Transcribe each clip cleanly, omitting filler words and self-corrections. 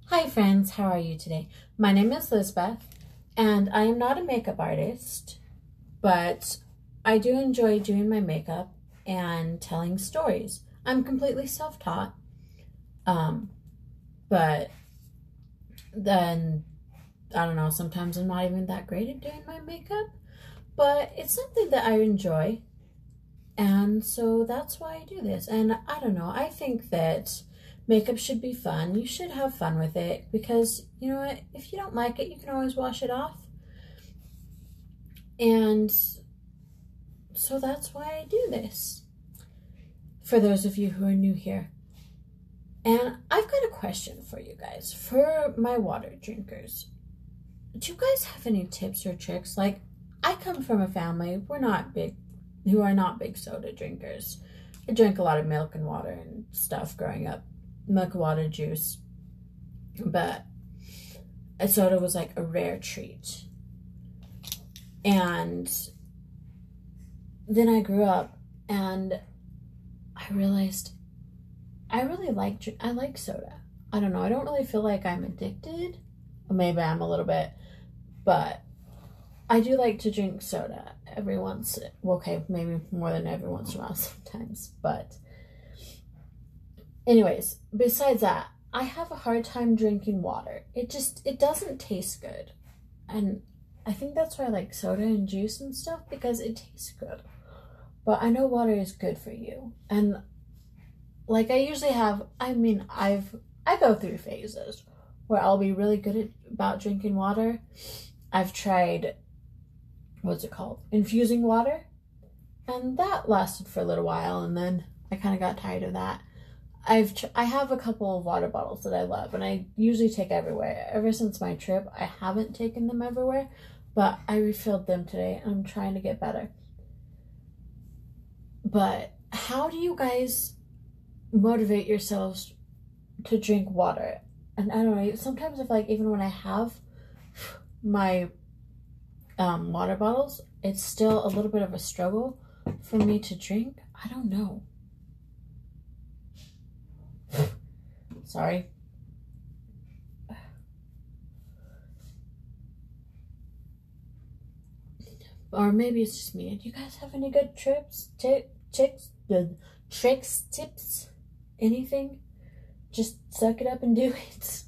Hi friends, how are you today? My name is Lisbeth, and I am not a makeup artist, but I do enjoy doing my makeup and telling stories. I'm completely self-taught, but then, I don't know, sometimes I'm not even that great at doing my makeup, but it's something that I enjoy, and so that's why I do this. And I don't know, I think that makeup should be fun. You should have fun with it because, you know what, if you don't like it, you can always wash it off. And so that's why I do this, for those of you who are new here. And I've got a question for you guys, for my water drinkers. Do you guys have any tips or tricks? Like, I come from a family, who are not big soda drinkers. I drank a lot of milk and water and stuff growing up. Milk, water, juice, but a soda was like a rare treat. And then I grew up and I realized I like soda. I don't know, I don't really feel like I'm addicted, or maybe I'm a little bit, but I do like to drink soda every once, okay, maybe more than every once in a while sometimes, but anyways, besides that, I have a hard time drinking water. It doesn't taste good. And I think that's why I like soda and juice and stuff, because it tastes good. But I know water is good for you. And like I usually have, I go through phases where I'll be really good about drinking water. I've tried, what's it called? Infusing water. And that lasted for a little while, and then I kind of got tired of that. I have a couple of water bottles that I love, and I usually take everywhere. Ever since my trip, I haven't taken them everywhere, but I refilled them today, and I'm trying to get better. But how do you guys motivate yourselves to drink water? And I don't know, sometimes I feel like even when I have my water bottles, it's still a little bit of a struggle for me to drink. I don't know. Sorry. Or maybe it's just me. Do you guys have any good tips, tips, anything? Just suck it up and do it.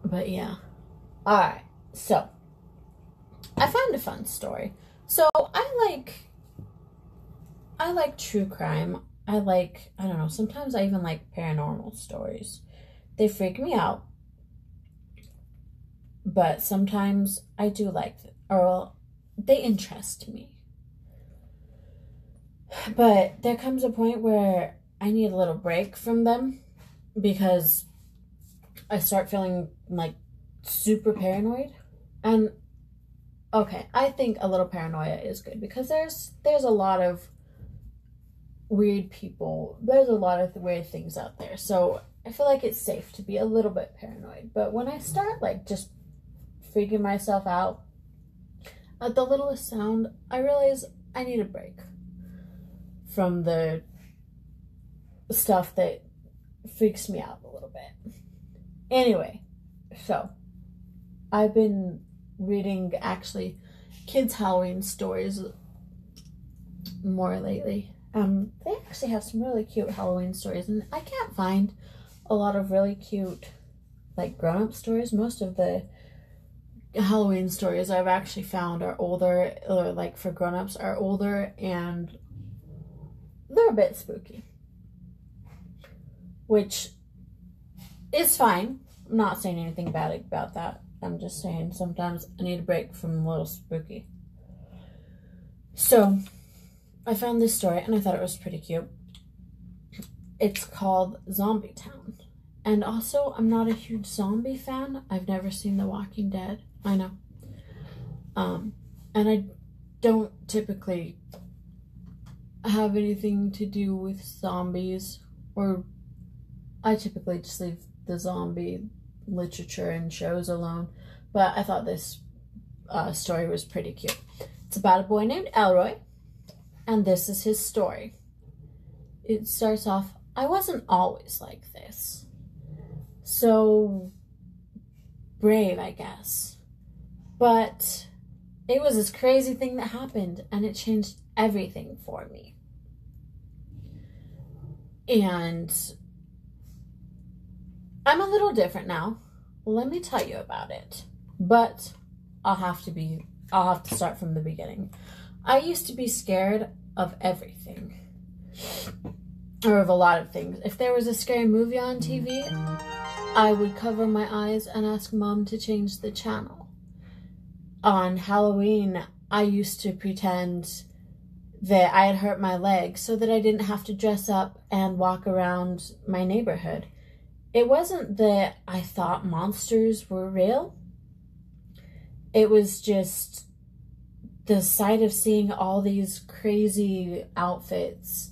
But yeah. Alright, so I found a fun story. So I like true crime. I don't know, sometimes I even like paranormal stories. They freak me out. But sometimes I do like them, or they interest me. But there comes a point where I need a little break from them because I start feeling like super paranoid. And okay, I think a little paranoia is good because there's a lot of weird people. There's a lot of weird things out there. So I feel like it's safe to be a little bit paranoid. But when I start like just freaking myself out at the littlest sound, I realize I need a break from the stuff that freaks me out a little bit. Anyway, so I've been reading actually kids' Halloween stories more lately. They actually have some really cute Halloween stories, and I can't find a lot of really cute like grown-up stories. Most of the Halloween stories I've actually found are older, or like for grown-ups are older, and they're a bit spooky, which is fine. I'm not saying anything bad about that. I'm just saying sometimes I need a break from a little spooky. So I found this story and I thought it was pretty cute. It's called Zombie Town. And also, I'm not a huge zombie fan. I've never seen The Walking Dead. I know. And I don't typically have anything to do with zombies, or I typically just leave the zombie literature and shows alone. But I thought this story was pretty cute. It's about a boy named Elroy, and this is his story. It starts off, I wasn't always like this. so brave, I guess. But it was this crazy thing that happened, and it changed everything for me. And I'm a little different now. Let me tell you about it. But I'll have to start from the beginning. I used to be scared of everything. Or of a lot of things. If there was a scary movie on TV, I would cover my eyes and ask Mom to change the channel. On Halloween, I used to pretend that I had hurt my leg so that I didn't have to dress up and walk around my neighborhood. It wasn't that I thought monsters were real. It was just the sight of seeing all these crazy outfits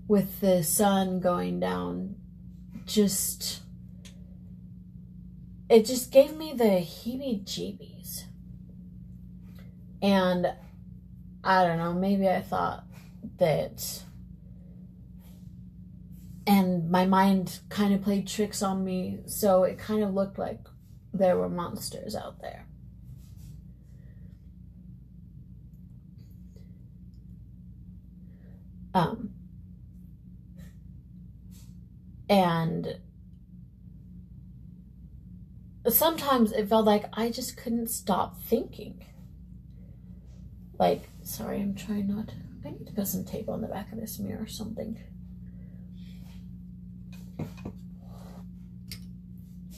with the sun going down. It just gave me the heebie-jeebies. And I don't know, maybe I thought that, and my mind kind of played tricks on me, so it kind of looked like there were monsters out there. And sometimes it felt like I just couldn't stop thinking. Like, sorry, I'm trying not to. I need to put some tape on the back of this mirror or something.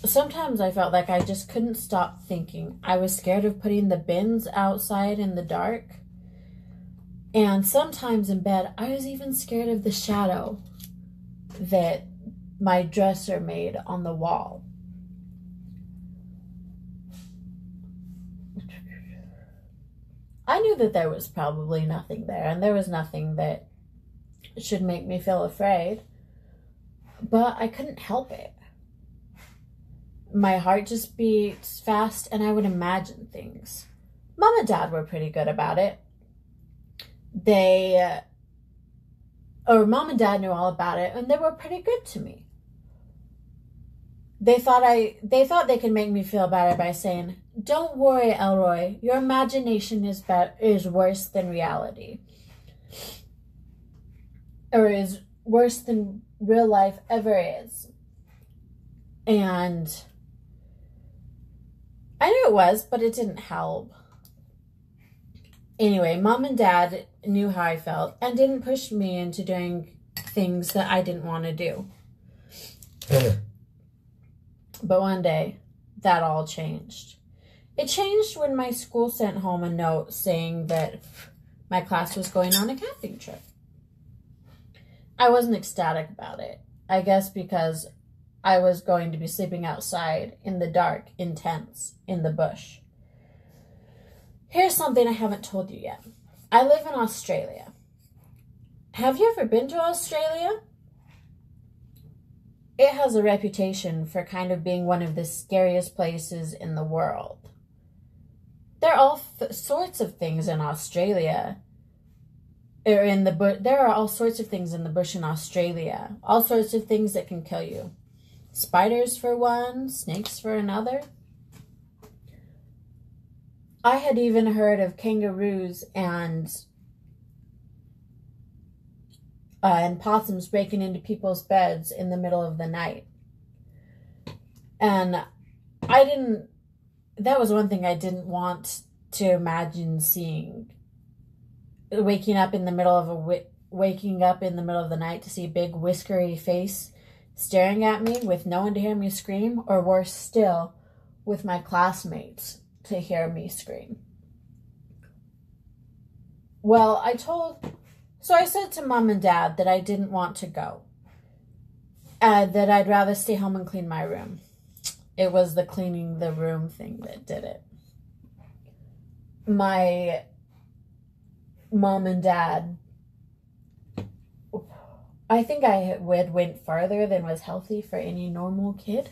Sometimes I felt like I just couldn't stop thinking. I was scared of putting the bins outside in the dark. And sometimes in bed, I was even scared of the shadow that my dresser made on the wall. I knew that there was probably nothing there, and there was nothing that should make me feel afraid, but I couldn't help it. My heart just beats fast, and I would imagine things. Mom and Dad were pretty good about it. Mom and Dad knew all about it, and they were pretty good to me. They thought they could make me feel better by saying, "Don't worry, Elroy. Your imagination is worse than reality, or is worse than real life ever is." And I knew it was, but it didn't help. Anyway, Mom and Dad knew how I felt and didn't push me into doing things that I didn't want to do. But one day, that all changed. It changed when my school sent home a note saying that my class was going on a camping trip. I wasn't ecstatic about it. I guess because I was going to be sleeping outside in the dark, in tents, in the bush. Here's something I haven't told you yet. I live in Australia. Have you ever been to Australia? It has a reputation for kind of being one of the scariest places in the world. There are all sorts of things in Australia. There are all sorts of things in the bush in Australia. All sorts of things that can kill you. Spiders for one, snakes for another. I had even heard of kangaroos and possums breaking into people's beds in the middle of the night. And that was one thing I didn't want to imagine seeing. Waking up in the middle of the night to see a big whiskery face staring at me with no one to hear me scream, or worse still, with my classmates to hear me scream. Well, so I said to Mom and Dad that I didn't want to go. That I'd rather stay home and clean my room. It was the cleaning the room thing that did it. My Mom and Dad, I think I went farther than was healthy for any normal kid.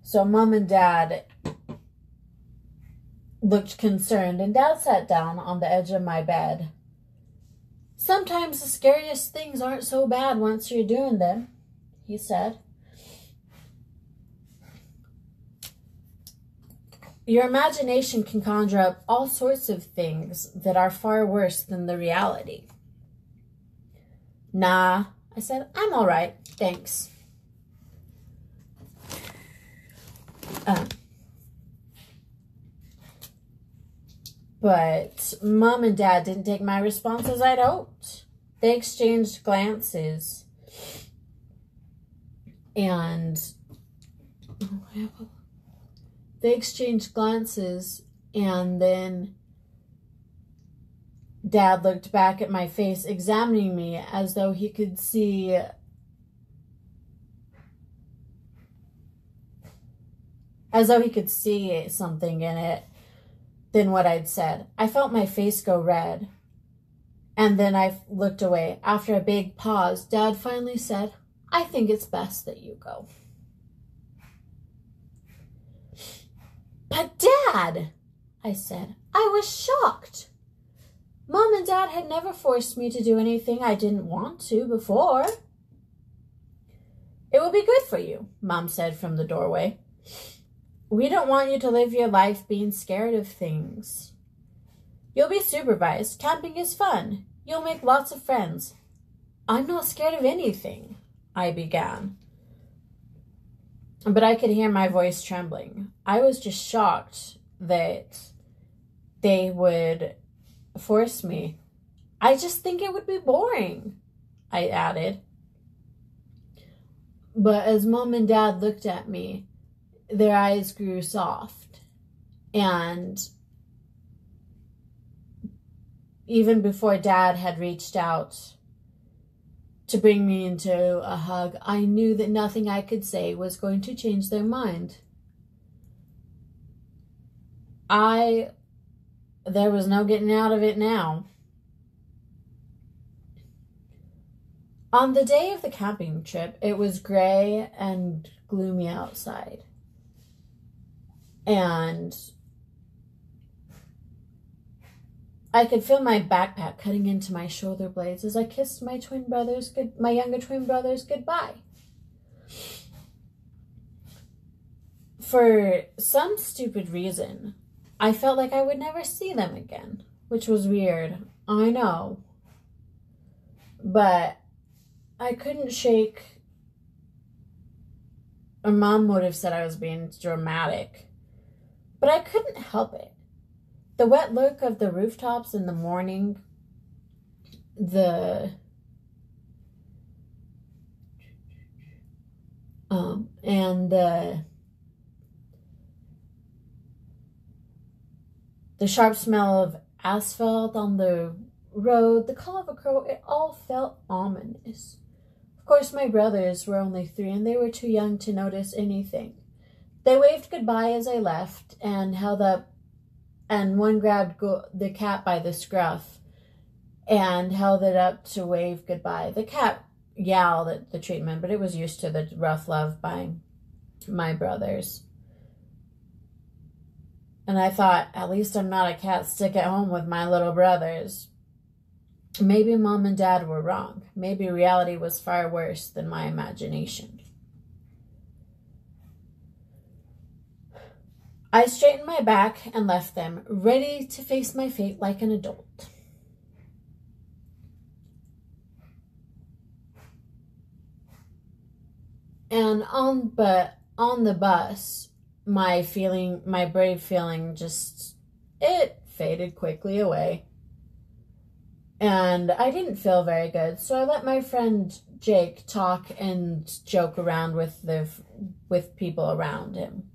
So Mom and Dad looked concerned, and Dad sat down on the edge of my bed. "Sometimes the scariest things aren't so bad once you're doing them," he said. Your imagination can conjure up all sorts of things that are far worse than the reality. Nah, I said, I'm all right, thanks. But Mom and Dad didn't take my response as I'd hoped. They exchanged glances. And then Dad looked back at my face, examining me as though he could see something in it than what I'd said. I felt my face go red, and then I looked away. After a big pause, Dad finally said, I think it's best that you go. But Dad, I said, I was shocked. Mom and Dad had never forced me to do anything I didn't want to before. It will be good for you, Mom said from the doorway. We don't want you to live your life being scared of things. You'll be supervised. Camping is fun. You'll make lots of friends. I'm not scared of anything, I began. But I could hear my voice trembling. I was just shocked that they would force me. I just think it would be boring, I added. But as Mom and Dad looked at me, their eyes grew soft. And even before Dad had reached out to bring me into a hug, I knew that nothing I could say was going to change their mind. There was no getting out of it now. On the day of the camping trip, it was gray and gloomy outside. And I could feel my backpack cutting into my shoulder blades as I kissed my younger twin brothers goodbye. For some stupid reason, I felt like I would never see them again, which was weird, I know. But I couldn't shake, or Mom would have said I was being dramatic, but I couldn't help it. The wet look of the rooftops in the morning, the sharp smell of asphalt on the road, the call of a crow, it all felt ominous. Of course, my brothers were only 3 and they were too young to notice anything. They waved goodbye as I left and held up, and one grabbed the cat by the scruff and held it up to wave goodbye. The cat yowled at the treatment, but it was used to the rough love by my brothers. And I thought, at least I'm not a cat stuck at home with my little brothers. Maybe Mom and Dad were wrong. Maybe reality was far worse than my imagination. I straightened my back and left them, ready to face my fate like an adult. And on the bus, my brave feeling it faded quickly away. And I didn't feel very good, so I let my friend Jake talk and joke around with people around him.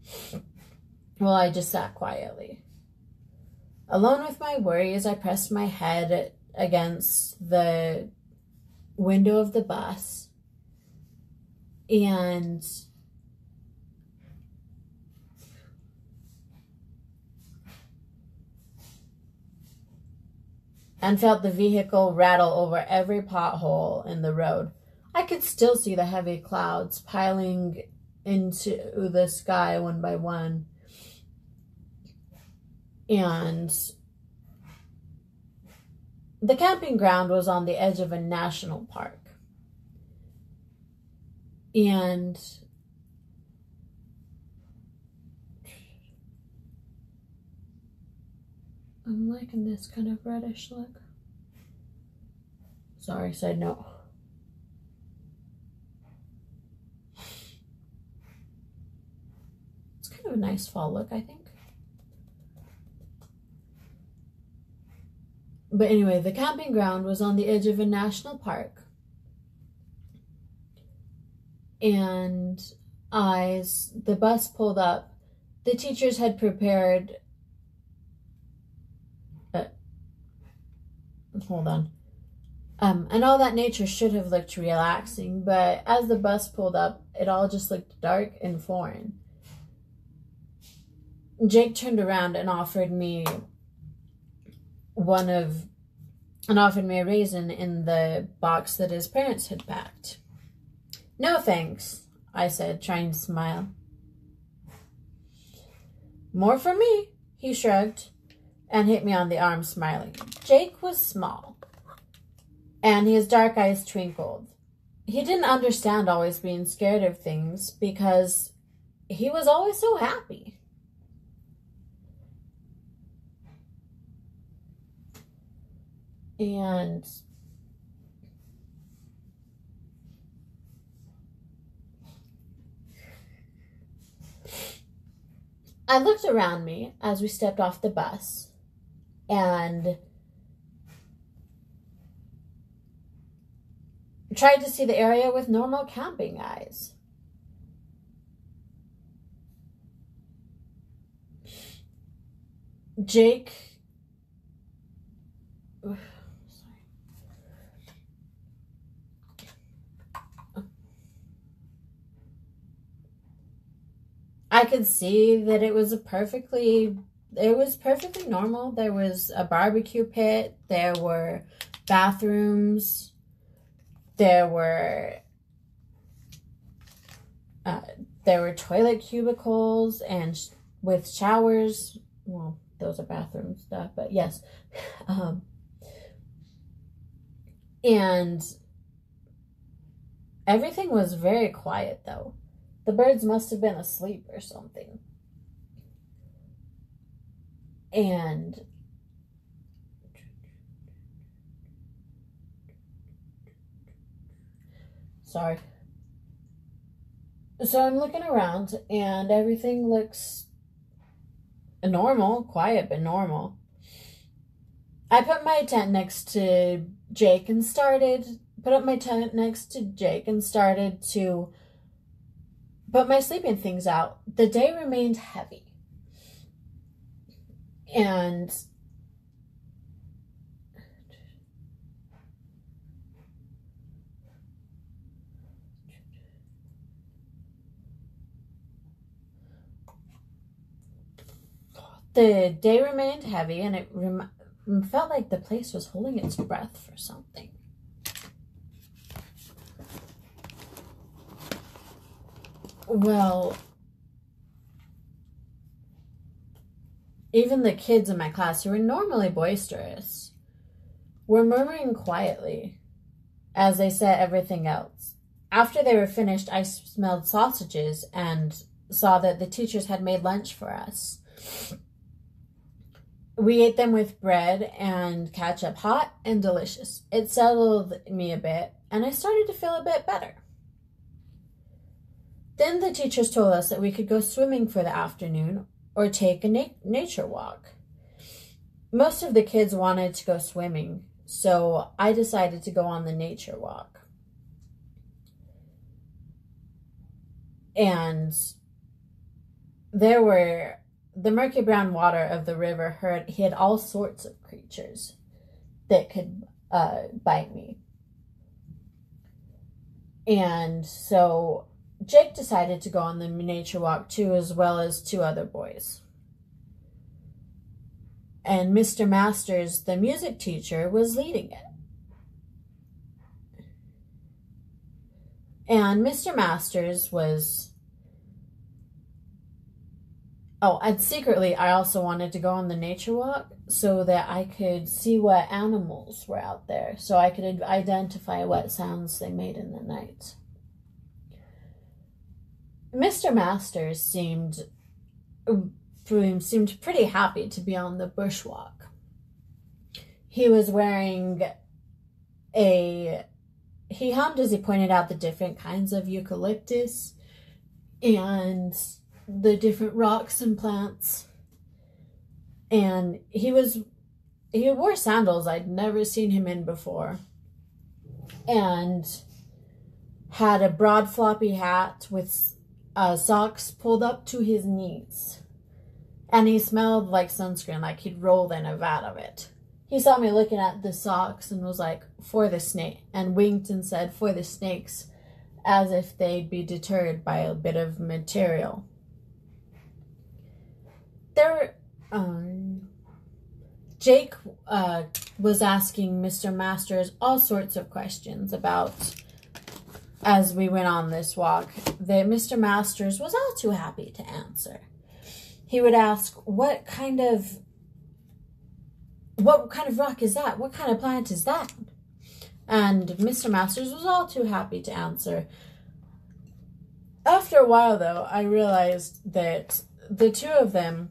Well, I just sat quietly. Alone with my worries, I pressed my head against the window of the bus and felt the vehicle rattle over every pothole in the road. I could still see the heavy clouds piling into the sky one by one. And the camping ground was on the edge of a national park. And I'm liking this kind of reddish look. Sorry, side note. It's kind of a nice fall look, I think. But anyway, the camping ground was on the edge of a national park. And as the bus pulled up, the teachers had prepared... hold on. And all that nature should have looked relaxing, but as the bus pulled up, it all just looked dark and foreign. Jake turned around and offered me a raisin in the box that his parents had packed. No thanks, I said, trying to smile. More for me, he shrugged and hit me on the arm, smiling. Jake was small, and his dark eyes twinkled. He didn't understand always being scared of things because he was always so happy. And I looked around me as we stepped off the bus and tried to see the area with normal camping eyes. Jake... I could see that it was perfectly normal. There was a barbecue pit. There were bathrooms. There were toilet cubicles and with showers. Well, those are bathroom stuff, but yes. And everything was very quiet, though. The birds must have been asleep or something. And sorry. So I'm looking around and everything looks normal, quiet but normal. I put my tent next to Jake and started to put my sleeping things out. The day remained heavy. And it felt like the place was holding its breath for something. Well, even the kids in my class who were normally boisterous were murmuring quietly as they said everything else. After they were finished, I smelled sausages and saw that the teachers had made lunch for us. We ate them with bread and ketchup, hot and delicious. It settled me a bit, and I started to feel a bit better. Then the teachers told us that we could go swimming for the afternoon or take a nature walk. Most of the kids wanted to go swimming, so I decided to go on the nature walk. And the murky brown water of the river hid all sorts of creatures that could bite me. And so Jake decided to go on the nature walk too, as well as 2 other boys. And Mr. Masters, the music teacher, was leading it. And Mr. Masters was... Oh, and secretly, I also wanted to go on the nature walk so that I could see what animals were out there, so I could identify what sounds they made in the night. Mr. Masters seemed pretty happy to be on the bushwalk. he was wearing he hummed as he pointed out the different kinds of eucalyptus and the different rocks and plants. And he wore sandals I'd never seen him in before. And had a broad floppy hat with socks pulled up to his knees. And he smelled like sunscreen, like he'd rolled in a vat of it. He saw me looking at the socks and was like, "For the snake," and winked and said, "For the snakes," as if they'd be deterred by a bit of material. Jake was asking Mr. Masters all sorts of questions about, as we went on this walk, that Mr. Masters was all too happy to answer. He would ask, what kind of rock is that? What kind of plant is that? And Mr. Masters was all too happy to answer. After a while, though, I realized that the two of them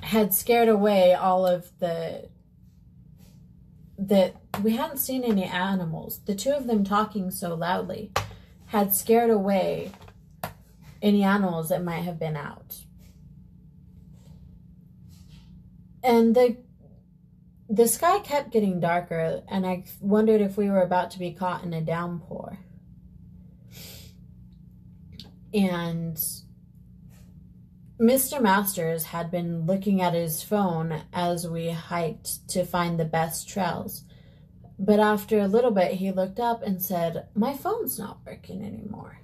had scared away all of that we hadn't seen any animals. The two of them talking so loudly had scared away any animals that might have been out. And the sky kept getting darker, and I wondered if we were about to be caught in a downpour. And Mr. Masters had been looking at his phone as we hiked to find the best trails. But after a little bit, he looked up and said, "My phone's not working anymore."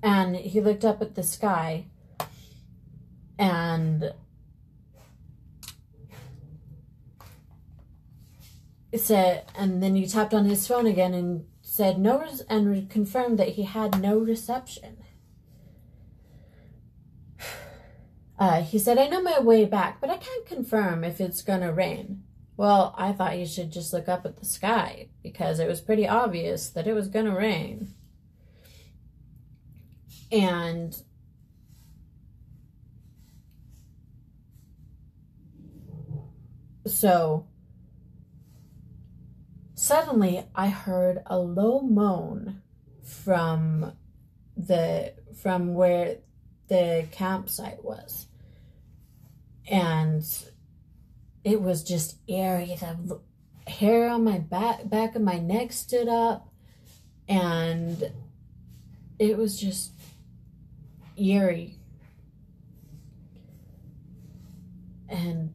And he looked up at the sky and said, and then he tapped on his phone again and said and confirmed that he had no reception. He said, "I know my way back, but I can't confirm if it's gonna rain." Well, I thought you should just look up at the sky, because it was pretty obvious that it was gonna rain. And so suddenly I heard a low moan from where the campsite was. And it was just eerie. The hair on my back of my neck stood up, and it was just eerie. And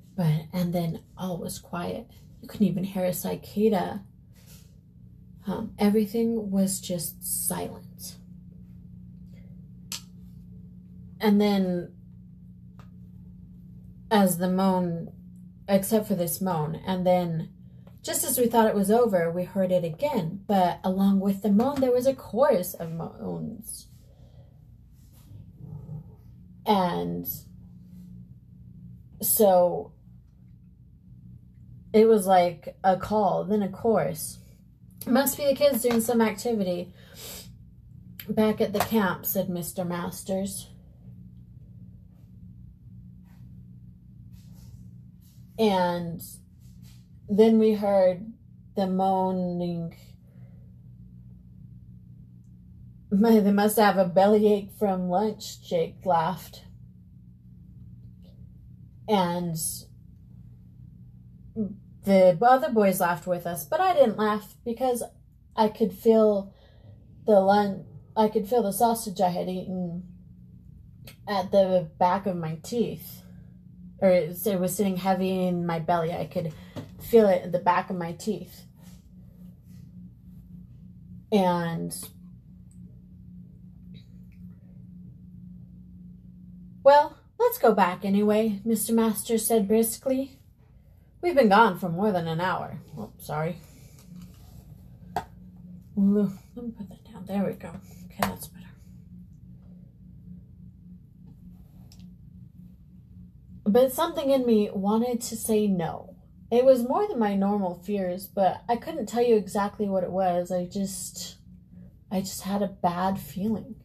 then all was quiet. You couldn't even hear a cicada. Everything was just silent. And then, as the moan, except for this moan, and then just as we thought it was over, we heard it again. But along with the moan, there was a chorus of moans. And so it was like a call, then a chorus. It must be the kids doing some activity back at the camp, said Mr. Masters. And then we heard the moaning. They must have a bellyache from lunch, Jake laughed. And the other boys laughed with us, but I didn't laugh because I could feel the sausage I had eaten at the back of my teeth. Or it was sitting heavy in my belly. I could feel it at the back of my teeth. And well, let's go back anyway, Mr. Masters said briskly. We've been gone for more than an hour. Oh, sorry. Let me put that down. There we go. Okay, that's better. But something in me wanted to say no. It was more than my normal fears, but I couldn't tell you exactly what it was. I just had a bad feeling.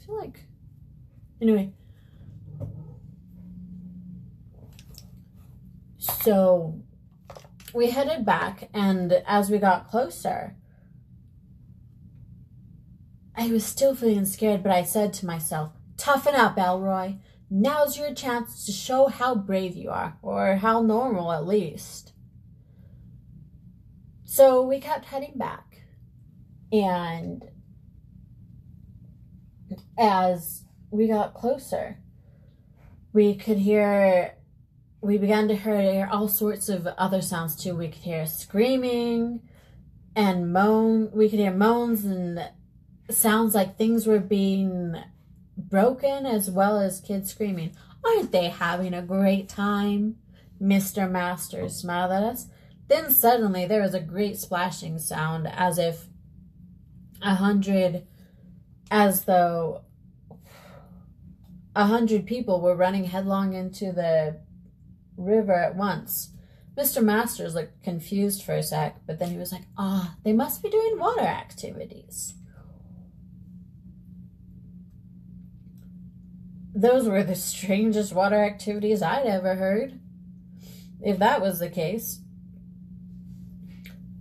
I feel like... Anyway. So we headed back, and as we got closer, I was still feeling scared, but I said to myself, toughen up, Elroy. Now's your chance to show how brave you are, or how normal at least. So we kept heading back, and as we got closer, we began to hear all sorts of other sounds too. We could hear screaming and we could hear moans and sounds like things were being broken, as well as kids screaming. Aren't they having a great time? Mr. Masters smiled at us. Then suddenly there was a great splashing sound, as if 100 people were running headlong into the river at once. Mr. Masters looked confused for a sec, but then he was like, they must be doing water activities. Those were the strangest water activities I'd ever heard, if that was the case.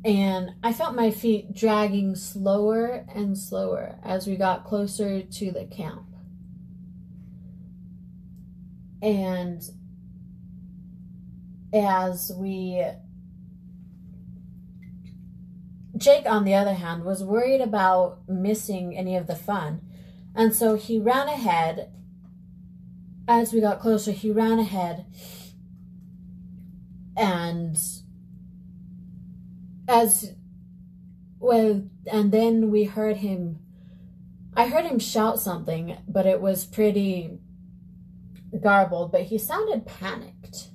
And I felt my feet dragging slower and slower as we got closer to the camp. And Jake, on the other hand, was worried about missing any of the fun. And so he ran ahead. As we got closer, he ran ahead. And then we heard him. I heard him shout something, but it was pretty garbled, but he sounded panicked.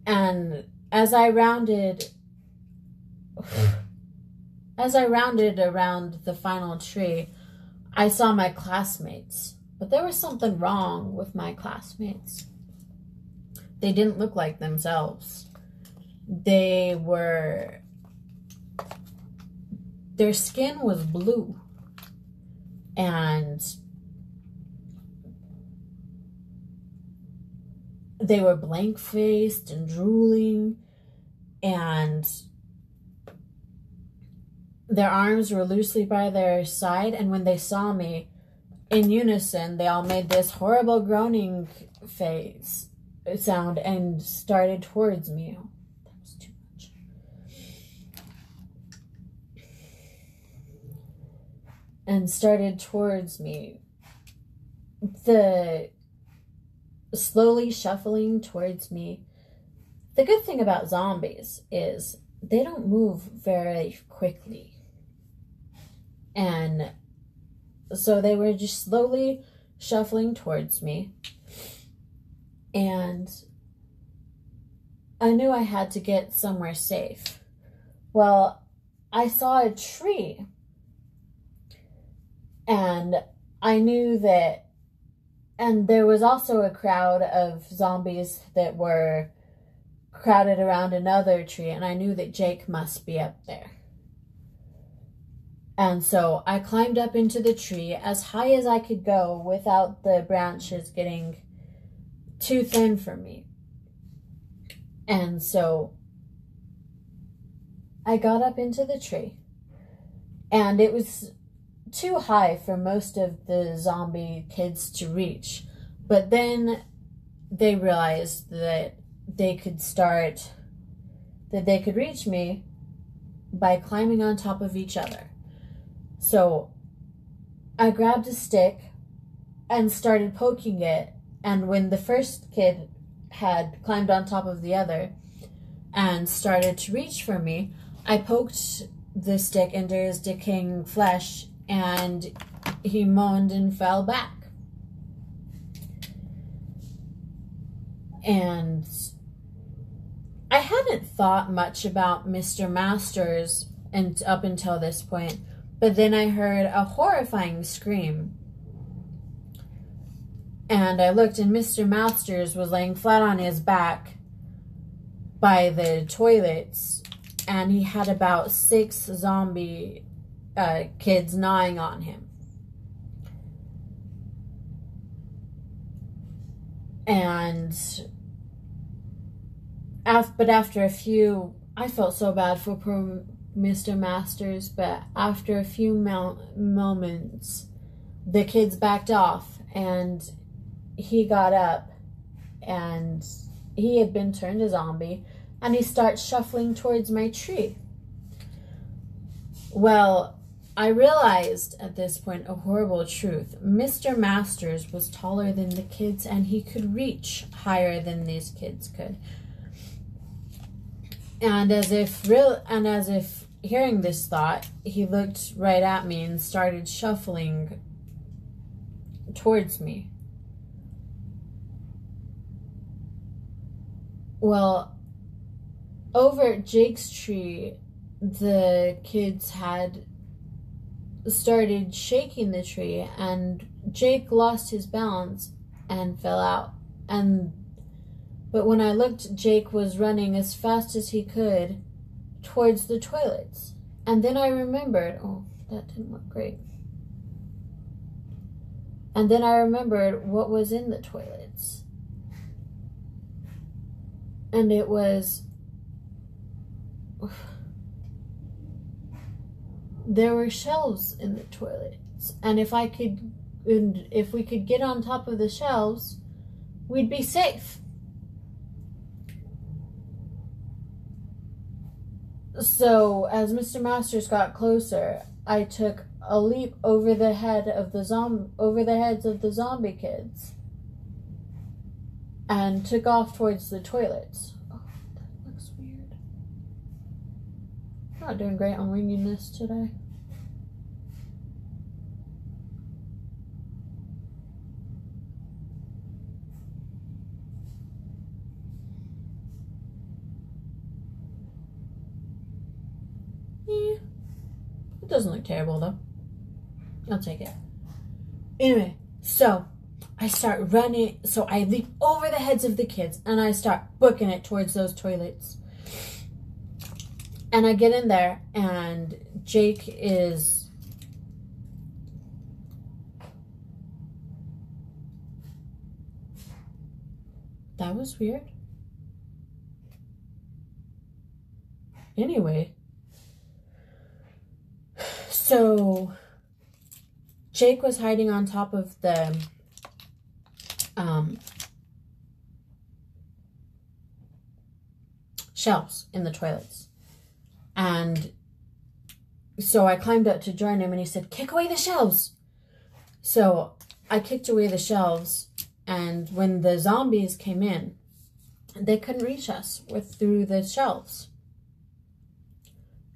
And as I rounded around the final tree, I saw my classmates, but there was something wrong with my classmates. They didn't look like themselves. Their skin was blue, and they were blank-faced and drooling, and their arms were loosely by their side, and when they saw me, in unison, they all made this horrible groaning sound and started towards me. Oh, that was too much. And started towards me. Slowly shuffling towards me. The good thing about zombies is they don't move very quickly. And so they were just slowly shuffling towards me. And I knew I had to get somewhere safe. Well, I saw a tree. And I knew that. And there was also a crowd of zombies that were crowded around another tree. And I knew that Jake must be up there. And so I climbed up into the tree as high as I could go without the branches getting too thin for me. And so I got up into the tree. And it was too high for most of the zombie kids to reach. But then they realized that they could reach me by climbing on top of each other. So I grabbed a stick and started poking it. And when the first kid had climbed on top of the other and started to reach for me, I poked the stick into his decaying flesh, and he moaned and fell back. And I hadn't thought much about Mr. Masters up until this point, but then I heard a horrifying scream. And I looked, and Mr. Masters was laying flat on his back by the toilets, and he had about 6 zombie kids gnawing on him. And but after a few, I felt so bad for poor Mr. Masters, but after a few moments, the kids backed off, and he got up, and he had been turned a zombie, and he starts shuffling towards my tree. Well, I realized at this point a horrible truth. Mr. Masters was taller than the kids, and he could reach higher than these kids could. And as if hearing this thought, he looked right at me and started shuffling towards me. Well, over at Jake's tree, the kids had started shaking the tree, and Jake lost his balance and fell out. But when I looked, Jake was running as fast as he could towards the toilets. And then I remembered, oh, that didn't look great. And then I remembered what was in the toilets. And it was, there were shelves in the toilets. And if we could get on top of the shelves, we'd be safe. So, as Mr. Masters got closer, I took a leap over the heads of the zombie kids, and took off towards the toilets. Oh, that looks weird. I'm not doing great on winging this today. It doesn't look terrible though. I'll take it. Anyway, so I start running. So I leap over the heads of the kids and I start booking it towards those toilets. And I get in there and Jake is... That was weird. Anyway. So, Jake was hiding on top of the shelves in the toilets. And so I climbed up to join him and he said, "Kick away the shelves." So I kicked away the shelves, and when the zombies came in, they couldn't reach us through the shelves.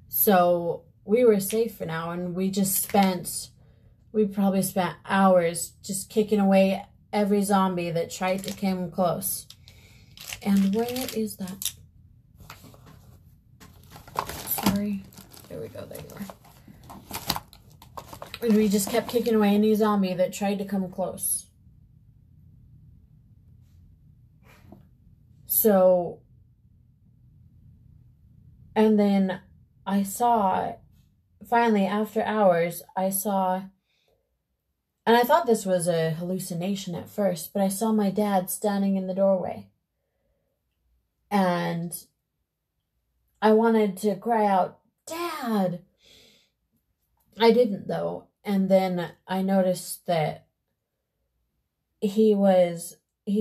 So we were safe for now, and we probably spent hours just kicking away every zombie that tried to come close. And where is that? Sorry. There we go, there you are. And we just kept kicking away any zombie that tried to come close. So, and then I saw... Finally, after hours, I saw, and I thought this was a hallucination at first, but I saw my dad standing in the doorway. And I wanted to cry out, "Dad!" I didn't, though. And then I noticed that he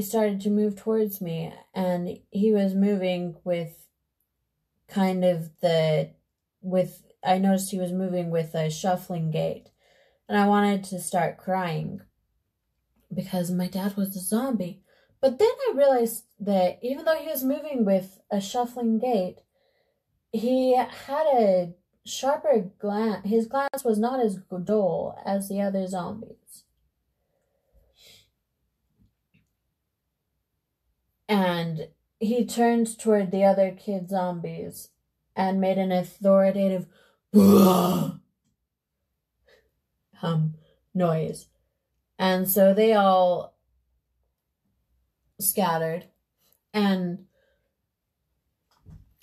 started to move towards me, and he was moving with kind of I noticed he was moving with a shuffling gait, and I wanted to start crying because my dad was a zombie. But then I realized that even though he was moving with a shuffling gait, he had a sharper glance. His glance was not as dull as the other zombies. And he turned toward the other kid zombies and made an authoritative noise. And so they all scattered. And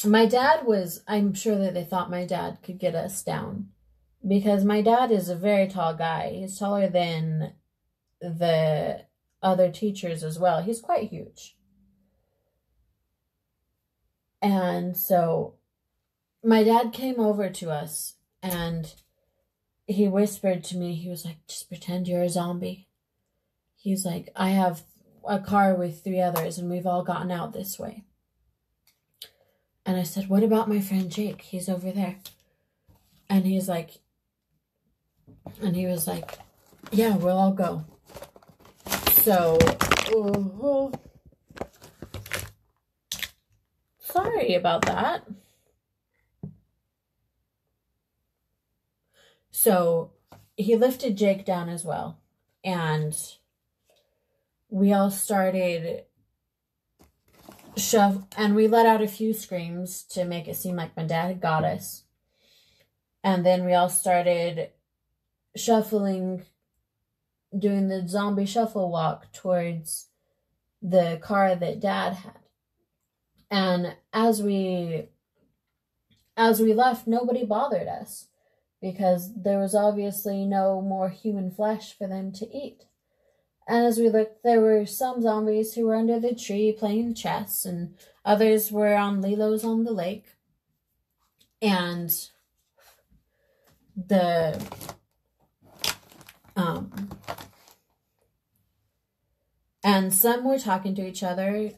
my dad I'm sure that they thought my dad could get us down. because my dad is a very tall guy. He's taller than the other teachers as well. He's quite huge. And so my dad came over to us and he whispered to me, he was like, just pretend you're a zombie. He's like, I have a car with 3 others and we've all gotten out this way. And I said, what about my friend Jake? He's over there. And he was like, yeah, we'll all go. So, sorry about that. So he lifted Jake down as well. And we all started and we let out a few screams to make it seem like my dad had got us. And then we all started shuffling, doing the zombie shuffle walk towards the car that Dad had. And as we left, nobody bothered us because there was obviously no more human flesh for them to eat. And as we looked, there were some zombies who were under the tree playing chess, and others were on Lilos on the lake. And and some were talking to each other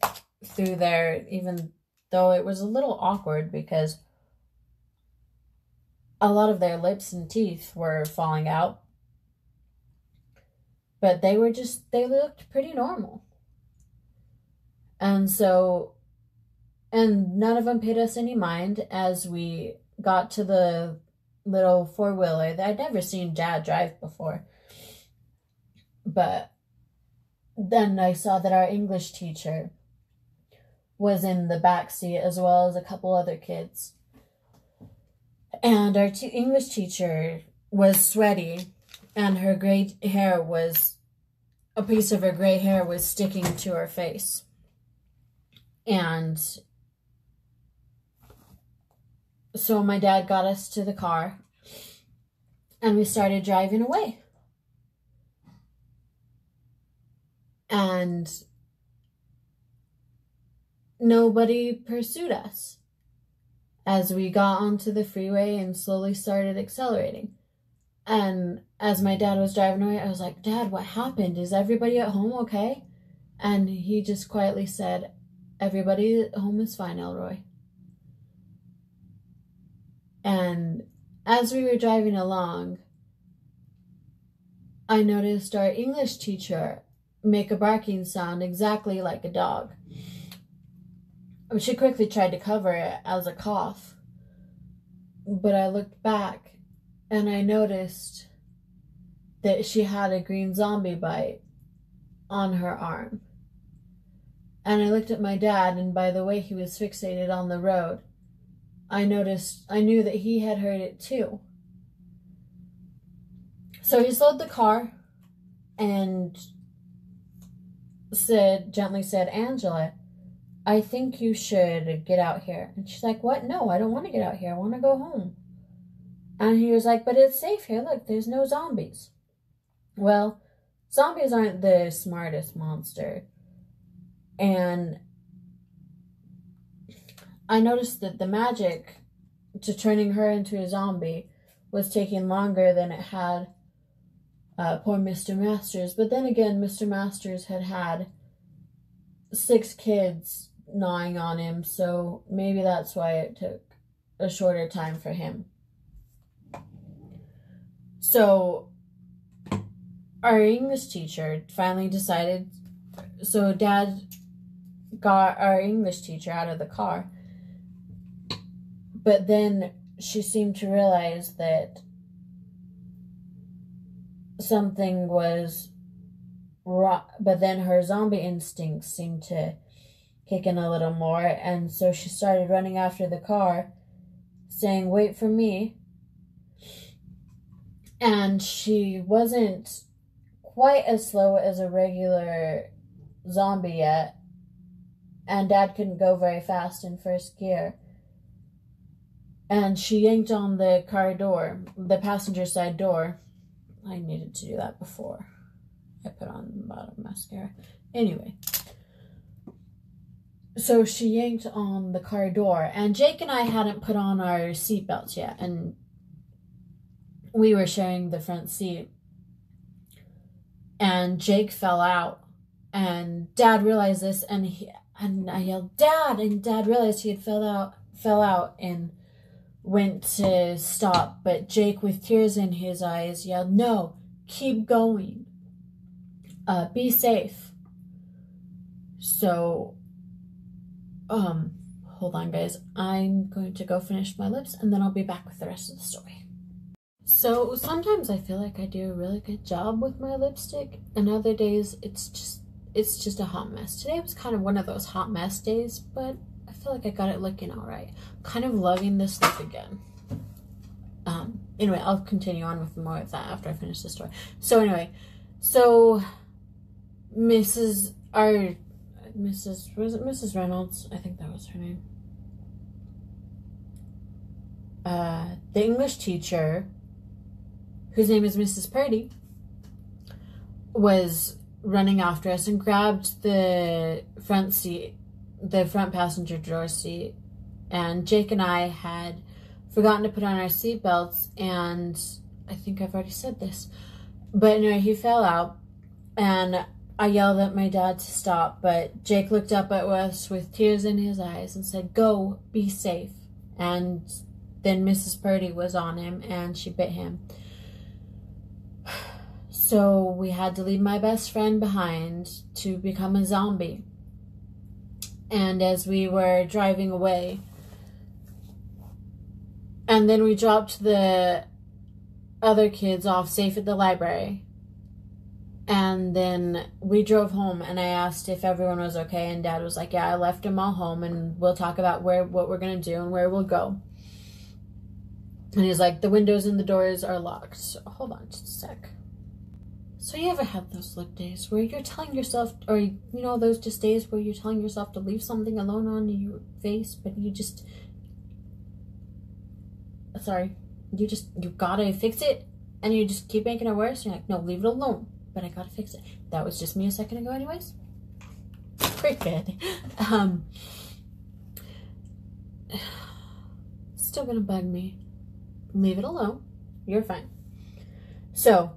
through their, even though it was a little awkward because a lot of their lips and teeth were falling out. But they looked pretty normal. And so, and none of them paid us any mind as we got to the little 4-wheeler that I'd never seen Dad drive before. But then I saw that our English teacher was in the back seat as well as a couple other kids. And our English teacher was sweaty, and her gray hair was, a piece of her gray hair was sticking to her face. And so my dad got us to the car, and we started driving away. And nobody pursued us as we got onto the freeway and slowly started accelerating. And as my dad was driving away, I was like, Dad, what happened? Is everybody at home okay? And he just quietly said, everybody at home is fine, Elroy. And as we were driving along, I noticed our English teacher make a barking sound exactly like a dog. She quickly tried to cover it as a cough. But I looked back and I noticed that she had a green zombie bite on her arm. And I looked at my dad, and by the way he was fixated on the road, I knew that he had heard it too. So he slowed the car and gently said, Angela, I think you should get out here. And she's like, what? No, I don't want to get out here. I want to go home. And he was like, but it's safe here. Look, there's no zombies. Well, zombies aren't the smartest monster. And I noticed that the magic to turning her into a zombie was taking longer than it had poor Mr. Masters. But then again, Mr. Masters had 6 kids gnawing on him, so maybe that's why it took a shorter time for him. So our English teacher finally decided, so Dad got our English teacher out of the car, but then she seemed to realize that something was wrong, but then her zombie instincts seemed to kick in a little more, and so she started running after the car, saying, wait for me. And she wasn't quite as slow as a regular zombie yet, and Dad couldn't go very fast in first gear. and she yanked on the car door, the passenger side door. I needed to do that before I put on a lot of mascara. Anyway, so she yanked on the car door, and Jake and I hadn't put on our seatbelts yet, and we were sharing the front seat, and Jake fell out, and Dad realized this, and I yelled, "Dad!" and Dad realized he had fell out, and went to stop, but Jake, with tears in his eyes, yelled, "No, keep going. Be safe." So, hold on, guys. I'm going to go finish my lips, and then I'll be back with the rest of the story. So, sometimes I feel like I do a really good job with my lipstick, and other days it's just a hot mess. Today was kind of one of those hot mess days, but I feel like I got it looking all right. Kind of loving this look again. Anyway, I'll continue on with more of that after I finish the story. So anyway, Mrs. Reynolds? I think that was her name. The English teacher, whose name is Mrs. Purdy, was running after us and grabbed the front seat, the front passenger door seat, and Jake and I had forgotten to put on our seatbelts, and I think I've already said this, but anyway, he fell out, and I yelled at my dad to stop, but Jake looked up at us with tears in his eyes and said, "Go, be safe." And then Mrs. Purdy was on him, and she bit him. So we had to leave my best friend behind to become a zombie. And as we were driving away, and then we dropped the other kids off safe at the library, and then we drove home, and I asked if everyone was okay, and Dad was like, "Yeah, I left them all home, and we'll talk about what we're gonna do and where we'll go." And he's like, "The windows and the doors are locked." So hold on just a sec. So you ever have those slip days where you're telling yourself, or you know, those just days where you're telling yourself to leave something alone on your face, but you gotta fix it, and you just keep making it worse. You're like, "No, leave it alone, but I gotta fix it." That was just me a second ago anyways. Cricket. Still gonna bug me. Leave it alone. You're fine. So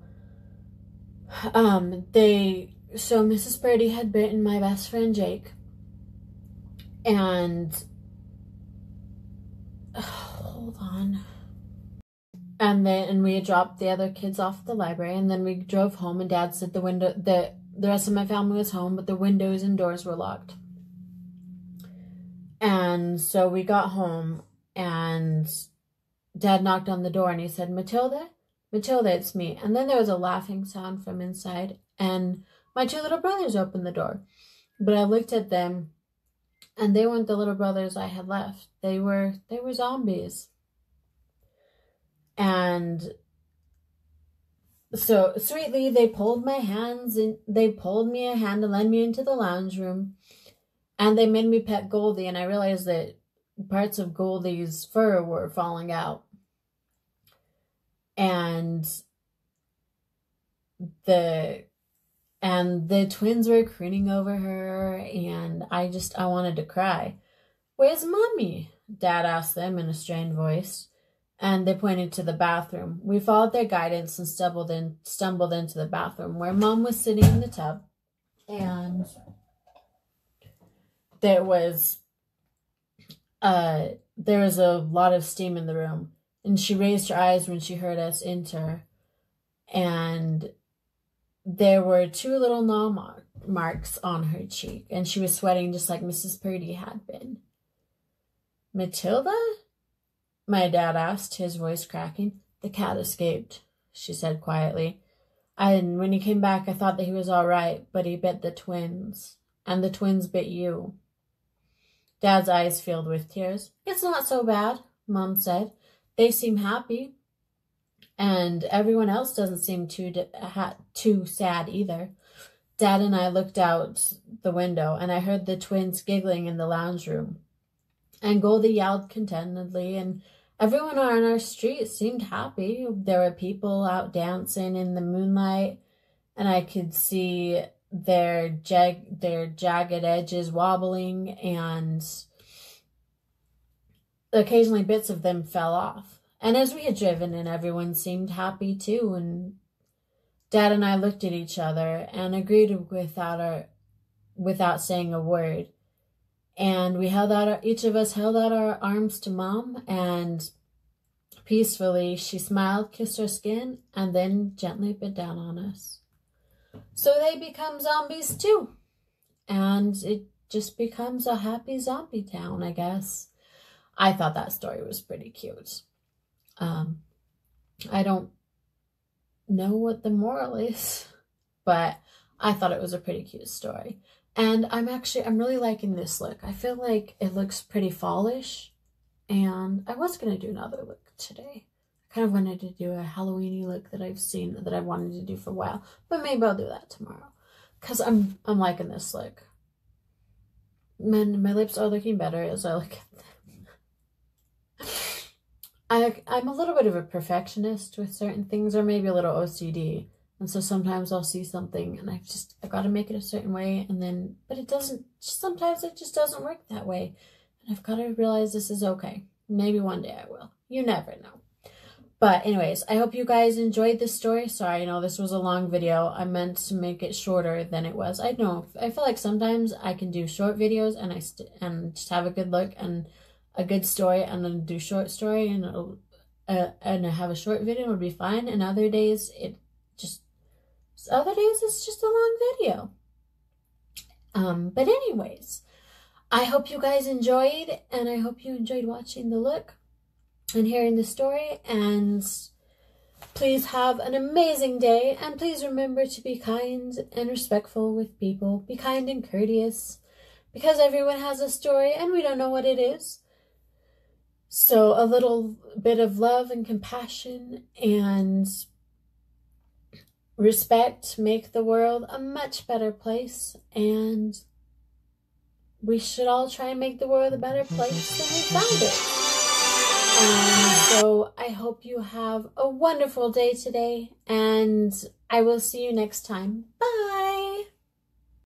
Mrs. Purdy had bitten my best friend Jake, and hold on. And we had dropped the other kids off at the library, and then we drove home, and Dad said the rest of my family was home, but the windows and doors were locked. And so we got home, and Dad knocked on the door, and he said, "Matilda? Matilda, it's me." And then there was a laughing sound from inside, and my two little brothers opened the door. But I looked at them, and they weren't the little brothers I had left. They were zombies. And so sweetly, they pulled my hands, and they pulled me a hand and led me into the lounge room, and they made me pet Goldie, and I realized that parts of Goldie's fur were falling out. And the twins were crooning over her, and I wanted to cry. "Where's Mommy?" Dad asked them in a strained voice, and they pointed to the bathroom. We followed their guidance and stumbled into the bathroom, where Mom was sitting in the tub, and there was a lot of steam in the room. And she raised her eyes when she heard us enter, and there were 2 little gnaw marks on her cheek, and she was sweating just like Mrs. Purdy had been. "Matilda?" my dad asked, his voice cracking. "The cat escaped," she said quietly. "And when he came back, I thought that he was all right, but he bit the twins, and the twins bit you." Dad's eyes filled with tears. "It's not so bad," Mom said. "They seem happy, and everyone else doesn't seem too sad either." Dad and I looked out the window, and I heard the twins giggling in the lounge room. And Goldie yelled contentedly, and everyone on our street seemed happy. There were people out dancing in the moonlight, and I could see their jagged edges wobbling, and occasionally bits of them fell off. And as we had driven in, everyone seemed happy too, and Dad and I looked at each other and agreed without saying a word. And we each of us held out our arms to Mom, and peacefully she smiled, kissed our skin, and then gently bit down on us. So they become zombies too. And it just becomes a happy zombie town, I guess. I thought that story was pretty cute. I don't know what the moral is, but I thought it was a pretty cute story. And I'm really liking this look. I feel like it looks pretty fallish, and I was going to do another look today. I kind of wanted to do a Halloween-y look that I've wanted to do for a while, but maybe I'll do that tomorrow, because I'm liking this look. My lips are looking better as I look at them. I'm a little bit of a perfectionist with certain things, or maybe a little OCD. And so sometimes I'll see something and I've got to make it a certain way, but sometimes it just doesn't work that way. And I've got to realize this is okay. Maybe one day I will. You never know. But anyways, I hope you guys enjoyed this story. Sorry, I know this was a long video. I meant to make it shorter than it was. I feel like sometimes I can do short videos and just have a good look and a good story, and then do short story and I have a short video, it would be fine. And other days it's just a long video. But anyways, I hope you guys enjoyed, and I hope you enjoyed watching the look and hearing the story. And please have an amazing day, and please remember to be kind and respectful with people. Be kind and courteous, because everyone has a story and we don't know what it is. So a little bit of love and compassion and respect make the world a much better place, and we should all try and make the world a better place than we found it. So I hope you have a wonderful day today, and I will see you next time. Bye!